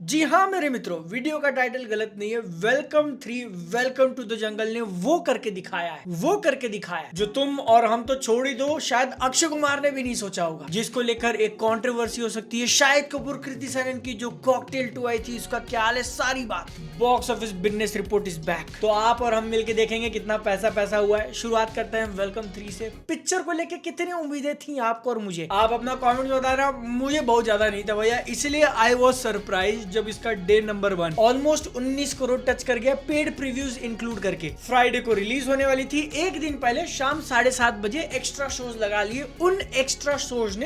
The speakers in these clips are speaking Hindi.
जी हाँ मेरे मित्रों, वीडियो का टाइटल गलत नहीं है। Welcome 3 welcome to the jungle ने वो करके दिखाया है जो तुम और हम तो छोड़ ही दो, शायद अक्षय कुमार ने भी नहीं सोचा होगा, जिसको लेकर एक कंट्रोवर्सी हो सकती है। शाहिद कपूर कृति सेनन की जो कॉकटेल 2 आई थी, उसका क्या हाल है, सारी बात। Box office business report is back, तो आप और हम मिलके देखेंगे कितना पैसा हुआ है। शुरुआत करते हैं वेलकम 3 से। पिक्चर को लेकर कितनी उम्मीदें थी आपको और मुझे, आप अपना कमेंट में बताना। मुझे बहुत ज्यादा नहीं था भैया, इसलिए आई वाज सरप्राइज जब इसका day number 1 almost 19 crore touch कर गया, पेड प्रीव्यूज इंक्लूड करके। फ्राइडे को रिलीज होने वाली थी, एक दिन पहले शाम 7:30 बजे एक्स्ट्रा शोज लगा लिए। उन एक्स्ट्रा शोज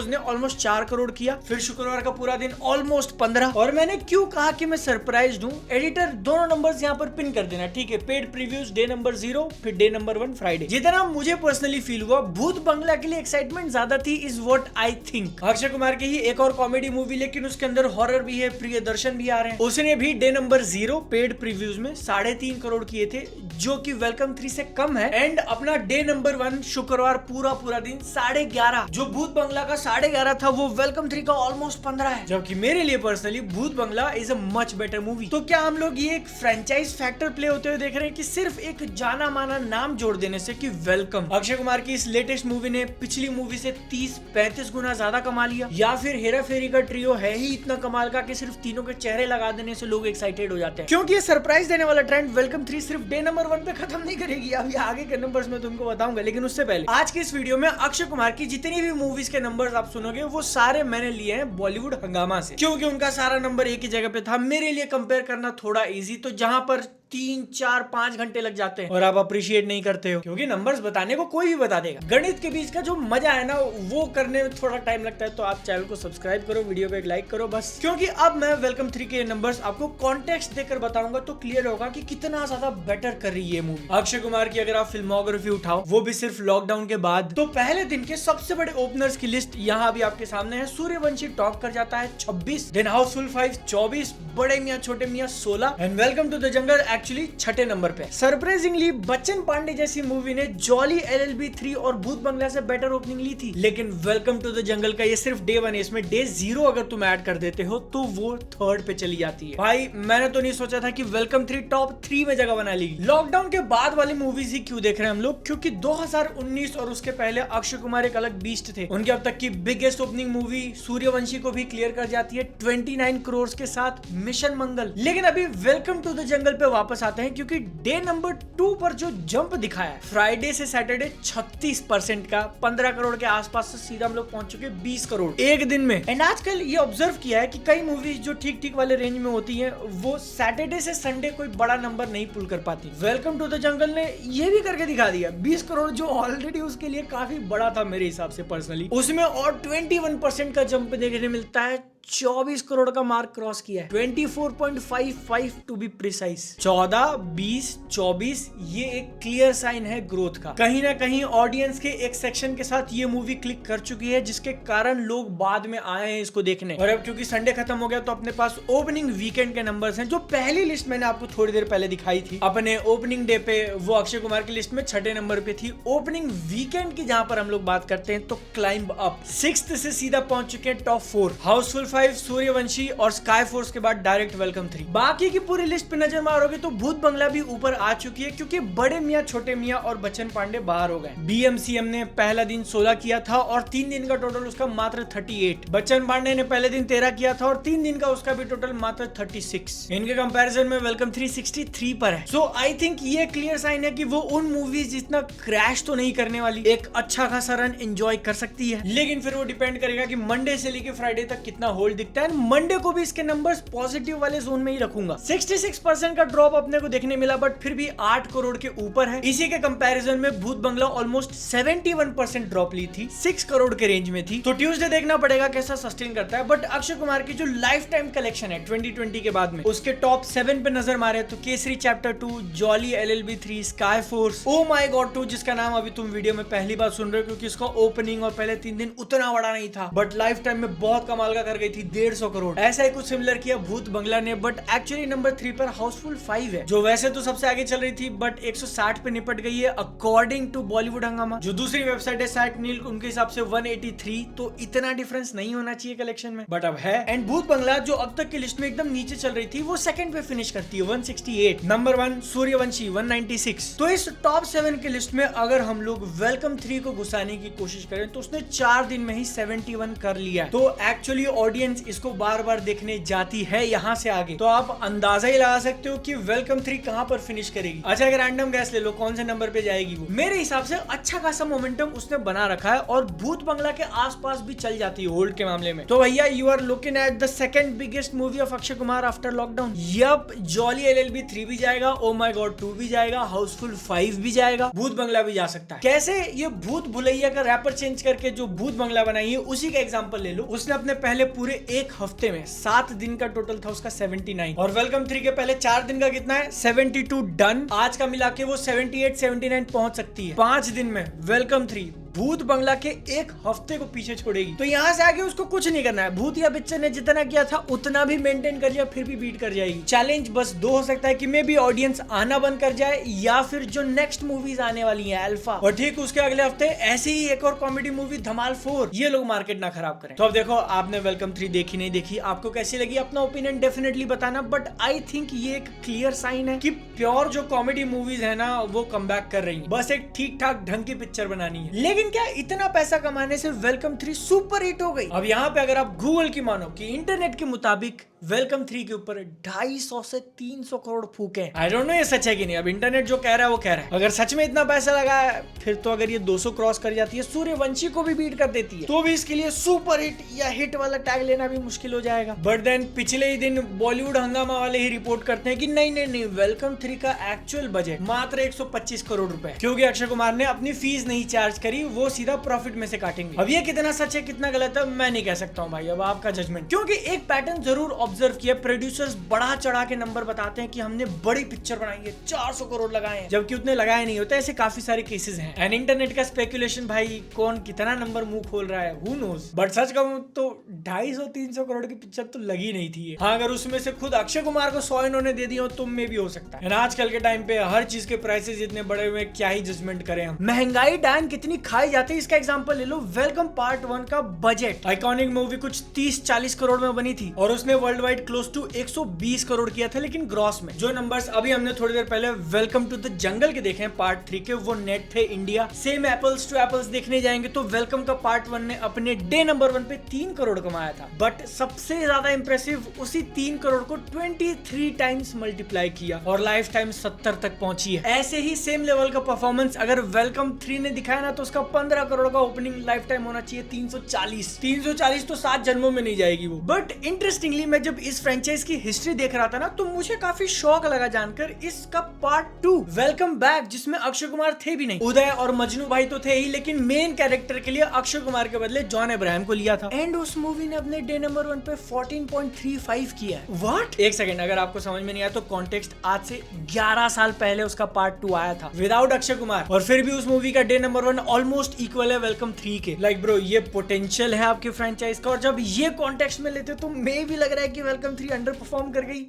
ने ऑलमोस्ट 4 करोड़ किया। फिर शुक्रवार का पूरा दिन ऑलमोस्ट 15। और मैंने क्यों कहा कि मैं सरप्राइज्ड हूं, एडिटर दोनों नंबर्स यहां पर पिन कर देना, ठीक है। पेड प्रीव्यूज डे नंबर 0, फिर डे नंबर 1 फ्राइडे। जितना मुझे पर्सनली फील हुआ, भूत बंगला के लिए एक्साइटमेंट ज्यादा थी, is what I think. Akshay Kumar की ही एक और कॉमेडी मूवी, लेकिन उसके अंदर हॉरर भी है, प्रियदर्शन भी आ रहे हैं। उसने भी डे नंबर 0 पेड प्रीव्यूज में 3.5 करोड़ किए थे, जो कि वेलकम 3 से कम है। एंड अपना डे नंबर 1 शुक्रवार पूरा दिन 11:30, जो भूत बंगला का 11:30 था, वो वेलकम 3 का ऑलमोस्ट 15 है। जबकि मेरे लिए personally Bhoot Bangla is a much better movie. तो क्या हम लोग ये एक फ्रेंचाइज फैक्टर प्ले होते हुए देख रहे हैं कि सिर्फ एक जाना माना नाम जोड़ देने से कि वेलकम, अक्षय कुमार की इस लेटेस्ट मूवी ने पिछली मूवी से 30-35 गुना ज्यादा कमा लिया, या फिर हेरा फेरी का ट्रियो है ही इतना कमाल का कि सिर्फ तीनों के चेहरे लगा देने से लोग एक्साइटेड हो जाते हैं। क्योंकि ये सरप्राइज देने वाला ट्रेंड वेलकम 3 सिर्फ डे नंबर 1 पे खत्म नहीं करेगी, अभी आगे के नंबर्स में तुमको बताऊंगा। लेकिन उससे पहले आज की इस वीडियो में अक्षय कुमार की जितनी भी मूवीज के नंबर्स आप सुनोगे, वो सारे मैंने लिए हैं बॉलीवुड हंगामा से, क्योंकि उनका सारा नंबर एक ही जगह पे था। मेरे लिए कंपेयर करना थोड़ा इजी, तो जहां पर 3, 4, 5 घंटे लग जाते हैं और आप अप्रिशिएट नहीं करते हो, क्योंकि नंबर्स बताने को कोई भी बता देगा। गणित के बीच का जो मजा है ना, वो करने में थोड़ा टाइम लगता है। तो आप चैनल को सब्सक्राइब करो, वीडियो को एक लाइक करो बस, क्योंकि अब मैं वेलकम 3 के नंबर्स आपको कॉन्टेक्स्ट देकर बताऊंगा, तो क्लियर होगा कि कितना ज्यादा बेटर कर रही है ये मूवी। अक्षय कुमार की अगर आप फिल्मोग्राफी उठाओ, वो भी सिर्फ लॉकडाउन के बाद, तो पहले दिन के सबसे बड़े ओपनर्स की लिस्ट यहाँ भी आपके सामने है। सूर्यवंशी टॉप कर जाता है 26, then Housefull 5 24, Bade Miyan Chote Miyan 16, and welcome to the jungle actually छठे नंबर पे। सरप्राइजिंगली बच्चन पांडे जैसी मूवी ने जॉली LLB 3 और भूत बंगला से बेटर ओपनिंग ली थी, लेकिन वेलकम टू द जंगल का ये सिर्फ डे 1 है। इसमें डे 0 अगर तुम ऐड कर देते हो तो वो 3rd पे चली जाती है। भाई मैंने तो नहीं सोचा था कि वेलकम 3 टॉप 3 में जगह बना लेगी। लॉकडाउन के बाद वाली मूवीज ही क्यों देख रहे हैं हम लोग, क्योंकि 2019 और उसके पहले अक्षय कुमार एक अलग बीस्ट थे। उनके अब तक की बिगेस्ट ओपनिंग मूवी सूर्यवंशी को भी क्लियर कर जाती है 29 करोड़ के साथ मिशन मंगल। लेकिन अभी वेलकम टू द जंगल पे वापस आते हैं, क्योंकि डे नंबर 2 पर जो जंप दिखाया है, फ्राइडे से सैटरडे 36% का, 15 करोड़ के आसपास से सीधा हम लोग पहुंच चुके 20 करोड़ एक दिन में। एंड आजकल ये ऑब्जर्व किया है कि कई मूवीज जो ठीक वाले रेंज में होती हैं, वो सैटरडे से संडे कोई बड़ा नंबर नहीं पुल कर पाती। वेलकम टू द जंगल ने ये भी करके दिखा दिया, 20 करोड़ जो ऑलरेडी उसके लिए काफी बड़ा था मेरे हिसाब से पर्सनली, उसमें और 21% का जंप देखने मिलता है। 24 करोड़ का मार्क क्रॉस किया है, 24.55 टू बी प्रिसाइज। 14, 20, 24 ये एक क्लियर साइन है ग्रोथ का। कहीं ना कहीं ऑडियंस के एक सेक्शन के साथ ये मूवी क्लिक कर चुकी है, जिसके कारण लोग बाद में आए हैं इसको देखने। और अब क्योंकि संडे खत्म हो गया, तो अपने पास ओपनिंग वीकेंड के नंबर्स हैं। जो पहली लिस्ट मैंने आपको थोड़ी देर पहले दिखाई थी अपने ओपनिंग डे पे, वो अक्षय कुमार की लिस्ट में 6ठे नंबर पे थी। ओपनिंग वीकेंड की जहां पर हम लोग बात करते हैं, तो क्लाइंब अप 6th से सीधा पहुंच चुके हैं टॉप 4। हाउसफुल 5, सूर्यवंशी और स्काई फोर्स के बाद डायरेक्ट वेलकम 3। बाकी की पूरी लिस्ट पे नजर मारोगे तो भूत बंगला भी ऊपर आ चुकी है, क्योंकि बड़े मियां छोटे मियां और बच्चन पांडे बाहर हो गए। BMCM ने पहला दिन 16 किया था और 3 दिन का टोटल उसका मात्र 38। बच्चन पांडे ने पहले दिन 13 किया था और 3 दिन का उसका भी टोटल मात्र 36। इनके कंपैरिजन में वेलकम 3 63 पर है। सो आई थिंक ये क्लियर साइन है कि वो उन मूवीज जितना क्रैश तो नहीं करने वाली, एक अच्छा खासा रन एंजॉय कर सकती है। लेकिन फिर वो डिपेंड करेगा कि मंडे से लेके फ्राइडे तक कितना होल्ड दिखता है। मंडे को भी इसके नंबर्स पॉजिटिव वाले जोन में ही रखूंगा। 66% का ड्रॉप अपने को देखने मिला, बट फिर भी 8 करोड़ के ऊपर है। इसी के कंपैरिजन में भूत बंगला ऑलमोस्ट 71% ड्रॉप ली थी, 6 करोड़ के रेंज में थी। तो ट्यूसडे देखना पड़ेगा कैसा सस्टेन करता है। बट अक्षय कुमार की जो लाइफ टाइम कलेक्शन है 2020 के बाद में, उसके टॉप 7 पे नजर मारे तो Kesari chapter 2, jolly LLB 3, sky force, oh my God 2, जिसका नाम अभी तुम वीडियो में पहली बार सुन रहे हो, क्योंकि इसका ओपनिंग और पहले 3 दिन उतना बड़ा नहीं था, बट लाइफ टाइम में बहुत कमाल का कर गई थी 150 करोड़। ऐसा ही कुछ सिमिलर किया भूत बंगला ने, बट एक्चुअली नंबर 3 पर हाउसफुल 5 है, जो वैसे तो सबसे आगे चल रही थी बट 160 पे निपट गई है अकॉर्डिंग टू बॉलीवुड हंगामा। जो दूसरी वेबसाइट है सैट नील, उनके हिसाब से 183, तो इतना डिफरेंस नहीं होना चाहिए कलेक्शन में, बट अब है। एंड भूत बंगला जो अब तक की लिस्ट में एकदम नीचे चल रही थी, वो सेकंड पे फिनिश करती है 168। नंबर 1 सूर्यवंशी 196। तो इस टॉप 7 की लिस्ट में अगर हम लोग वेलकम 3 को घुसाने की कोशिश करें तो उसने 4 दिन में ही 71 कर लिया। तो एक्चुअली ऑडियंस इसको बार बार देखने जाती है यहाँ से आगे, तो आप अंदाजा ही लगा सकते हो कि वेलकम 3 कहां पर फिनिश करेगी। अच्छा, अगर रैंडम गैस ले लो कौन से नंबर पे जाएगी वो, मेरे हिसाब से अच्छा खासा मोमेंटम उसने बना रखा है और भूत बंगला के आसपास भी चल जाती है होल्ड के मामले में। तो भैया you are looking at the second biggest movie of Akshay Kumar after lockdown. Yup, Jolly LLB 3 भी जाएगा, ओ माय गॉड 2 भी जाएगा, हाउसफुल 5 भी जाएगा, भूत बंगला भी जा सकता है। कैसे? ये भूत भुलैया का रैपर चेंज करके जो भूत बंगला बनाई है उसी का एग्जांपल ले लो। उसने अपने पहले पूरे एक हफ्ते में 7 दिन का टोटल था उसका 79, और वेलकम 3 के पहले 4 दिन का कितना है 72 डन। आज का मिला के वो 78 79 पहुंच सकती है 5 दिन में। वेलकम 3 भूत बंगला के एक हफ्ते को पीछे छोड़ेगी, तो यहाँ से आगे उसको कुछ नहीं करना है। भूतिया पिक्चर ने जितना किया था उतना भी मेंटेन कर लिया, फिर भी बीट कर जाएगी। चैलेंज बस 2 हो सकता है कि मे बी ऑडियंस आना बंद कर जाए, या फिर जो नेक्स्ट मूवीज आने वाली हैं अल्फा, और ठीक उसके अगले हफ्ते ऐसे ही एक और कॉमेडी मूवी धमाल 4, ये लोग मार्केट ना खराब करें। तो अब देखो, आपने वेलकम 3 देखी नहीं देखी, आपको कैसी लगी, अपना ओपिनियन डेफिनेटली बताना। बट आई थिंक ये एक क्लियर साइन है कि प्योर जो कॉमेडी मूवीज है ना वो कम बैक कर रही है। बस एक ठीक ठाक ढंग की पिक्चर बनानी है। लेकिन क्या इतना पैसा कमाने से वेलकम 3 सुपर हिट हो गई? अब यहाँ पे अगर आप गूगल की मानो कि इंटरनेट के मुताबिक वेलकम 3 के ऊपर 250 से 300 करोड़ फूके हैं। आई डोंट नो ये सच है कि नहीं, अब इंटरनेट जो कह रहा है वो कह रहा है। अगर सच में इतना पैसा लगा है, फिर तो अगर ये 200 क्रॉस कर जाती है, सूर्यवंशी को भी बीट कर देती है, तो भी इसके लिए सुपर हिट या हिट वाला टैग लेना भी मुश्किल हो जाएगा। बट देन पिछले ही दिन बॉलीवुड हंगामा वाले ही रिपोर्ट करते हैं कि नहीं, वेलकम 3 का एक्चुअल बजट मात्र 125 करोड़ रुपए, क्योंकि अक्षय कुमार ने अपनी फीस नहीं चार्ज करी, वो सीधा प्रॉफिट में से काटेंगे। अब ये कितना सच है कितना गलत है मैं नहीं कह सकता हूँ भाई, अब आपका जजमेंट। क्योंकि एक पैटर्न जरूर ऑब्जर्व किया, प्रोड्यूसर्स बढ़ा चढ़ा के नंबर बताते हैं कि हमने बड़ी पिक्चर बनाई है, 400 करोड़ लगाए हैं, जबकि उतने लगाए नहीं होते। ऐसे काफी सारे केसेस हैं। एंड इंटरनेट का स्पेकुलेशन, भाई कौन कितना नंबर मुंह खोल रहा है, हु नोस। बट सच कहूं तो 250-300 करोड़ की पिक्चर तो लगी नहीं थी। हाँ, अगर उसमें से खुद अक्षय कुमार को 100 इन्होंने दे दिया तो में भी हो सकता है। आजकल के टाइम पे हर चीज के प्राइसेस इतने बड़े हुए, क्या ही जजमेंट करें हम। महंगाई डायन कितनी खाई जाती है, इसका एग्जांपल ले लो। वेलकम पार्ट 1 का बजट, आइकॉनिक मूवी कुछ 30-40 करोड़ में बनी थी और उसने world wide close to 120 crore किया था, लेकिन ग्रॉस में। जो नंबर्स अभी हमने थोड़ी देर पहले वेलकम टू द जंगल के देखे हैं पार्ट 3 के, वो नेट थे India. Same apples to apples देखने जाएंगे तो वेलकम का पार्ट 1 ने अपने डे नंबर 1 पे 3 करोड़ कमाया था। बट सबसे ज्यादा इंप्रेसिव, उसी 3 करोड़ को 23 टाइम्स मल्टीप्लाई किया और लाइफ टाइम 70 तक पहुंची है। ऐसे ही सेम लेवल का परफॉर्मेंस अगर वेलकम 3 ने दिखाया ना, तो उसका 15 करोड़ का ओपनिंग लाइफ टाइम होना चाहिए 340 तो 7 जन्मों में नहीं जाएगी वो। बट इंटरेस्टिंगली मैं जब इस फ्रेंचाइज की हिस्ट्री देख रहा था ना, तो मुझे काफी शौक लगा जानकर इसका पार्ट 2 वेलकम बैक, जिसमें अक्षय कुमार थे भी नहीं। उदय और मजनू भाई तो थे ही, लेकिन मेन कैरेक्टर के लिए अक्षय कुमार के बदले जॉन अब्राहम को लिया था। एंड उस मूवी ने अपने डे नंबर 1 पे 14.35 किया है। व्हाट? एक सेकंड, अगर आपको समझ में नहीं आया तो कॉन्टेक्स्ट, आज से 11 साल पहले उसका पार्ट 2 आया था विदाउट अक्षय कुमार, और फिर भी उस मूवी का डे नंबर 1 ऑलमोस्ट इक्वल है वेलकम 3 के। लाइक ब्रो, ये पोटेंशियल है आपकी फ्रेंचाइज का, और जब ये कॉन्टेक्स्ट में लेते तो मे भी लग रहा है कि वेलकम 3 अंडर परफॉर्म कर गई।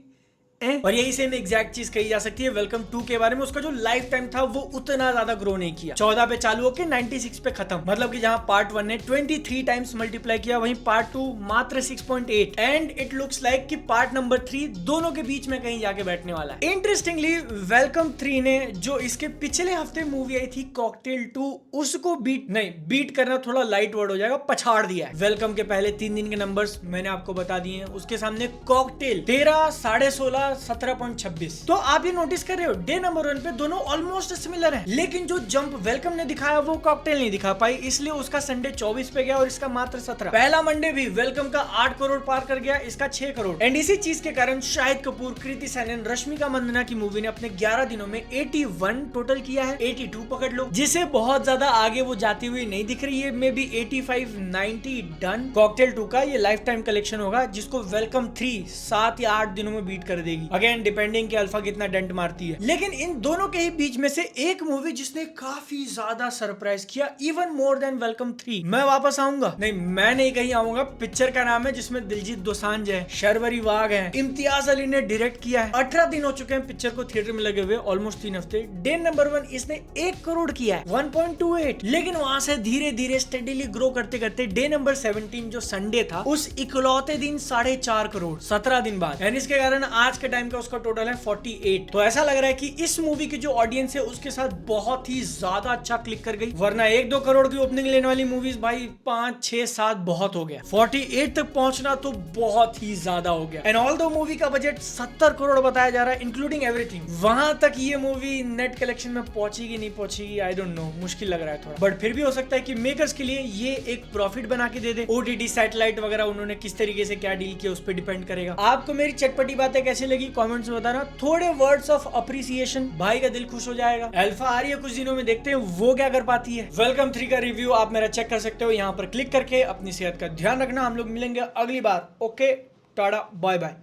और यही सेम एग्जैक्ट चीज कही जा सकती है वेलकम 2 के बारे में। उसका जो लाइफ टाइम था वो उतना ज्यादा ग्रो नहीं किया। 14 पे चालू होकर 96 पे खत्म। मतलब कि जहां पार्ट 1 ने 23 टाइम्स मल्टीप्लाई किया, वहीं पार्ट 2 मात्र 6.8। एंड इट लुक्स लाइक कि पार्ट नंबर 3 दोनों के बीच में कहीं जाके बैठने वाला है। इंटरेस्टिंगली वेलकम 3 ने जो इसके पिछले हफ्ते मूवी आई थी कॉकटेल 2, उसको बीट करना थोड़ा लाइट वर्ड हो जाएगा, पछाड़ दिया है। वेलकम के पहले 3 दिन के नंबर्स मैंने आपको बता दिए हैं, उसके सामने कॉकटेल 13, 16.5, 17.26। तो आप ये नोटिस कर रहे हो डे नंबर 1 पे दोनों ऑलमोस्ट सिमिलर हैं, लेकिन जो जंप वेलकम ने दिखाया वो कॉकटेल नहीं दिखा पाई, इसलिए उसका संडे 24 पे गया और इसका मात्र 17। पहला मंडे भी वेलकम का 8 करोड़ पार कर गया, इसका 6 करोड़। एंड इसी चीज के कारण शाहिद कपूर, कृति सैनन, रश्मिका मंदाना की मूवी ने अपने 11 दिनों में 81 टोटल किया है, 82 पकड़ लो, जिसे बहुत ज्यादा आगे वो जाती हुई नहीं दिख रही है। May be 85-90 done. कॉकटेल 2 का ये लाइफ टाइम कलेक्शन होगा, जिसको वेलकम 3 7 या 8 दिनों में बीट कर देगी। लगेगी, अगेन डिपेंडिंग कि अल्फा कितना डेंट मारती है। लेकिन इन दोनों के ही बीच में से एक मूवी जिसने काफी ज्यादा सरप्राइज किया, इवन मोर देन वेलकम 3, मैं वापस आऊंगा, नहीं मैं नहीं कहीं आऊंगा, पिक्चर का नाम है जिसमें दिलजीत दोसांझ है, शर्वरी वाघ है, इम्तियाज अली ने डायरेक्ट किया है। 18 दिन हो चुके हैं पिक्चर को थिएटर में लगे हुए, ऑलमोस्ट 3 हफ्ते। डे नंबर 1 इसने 1 करोड़ किया है, 1.28, लेकिन वहां से धीरे धीरे स्टेडीली ग्रो करते करते डे नंबर 17 जो संडे था, उस इकलौते दिन 4.5 करोड़ 17 दिन बाद, यानी इसके कारण आज के टाइम का उसका टोटल है 48। तो ऐसा लग रहा है कि इस मूवी की जो ऑडियंस है उसके साथ बहुत ही ज्यादा अच्छा क्लिक कर गई, वरना 1-2 करोड़ की ओपनिंग लेने वाली मूवीज भाई 5, 6, 7 बहुत हो गया, 48 तक पहुंचना तो बहुत ही ज्यादा हो गया। एंड ऑल दो मूवी का बजट 70 करोड़ बताया जा रहा है इंक्लूडिंग एवरीथिंग, वहां तक ये मूवी नेट कलेक्शन में पहुंचेगी नहीं पहुंचेगी आई डोंट नो, मुश्किल लग रहा है थोड़ा, बट फिर भी हो सकता है कि मेकर्स के लिए ये एक प्रॉफिट बना के दे दे। ओटीटी सैटेलाइट वगैरह उन्होंने किस तरीके से क्या डील किया उस पर डिपेंड करेगा। आपको मेरी चटपटी बातें कैसी लगी कमेंट्स में बताना, थोड़े वर्ड्स ऑफ अप्रिसिएशन, भाई का दिल खुश हो जाएगा। अल्फा आ रही है कुछ दिनों में, देखते हैं वो क्या कर पाती है। वेलकम 3 का रिव्यू आप मेरा चेक कर सकते हो यहाँ पर क्लिक करके। अपनी सेहत का ध्यान रखना, हम लोग मिलेंगे अगली बार। Okay, tata, bye bye.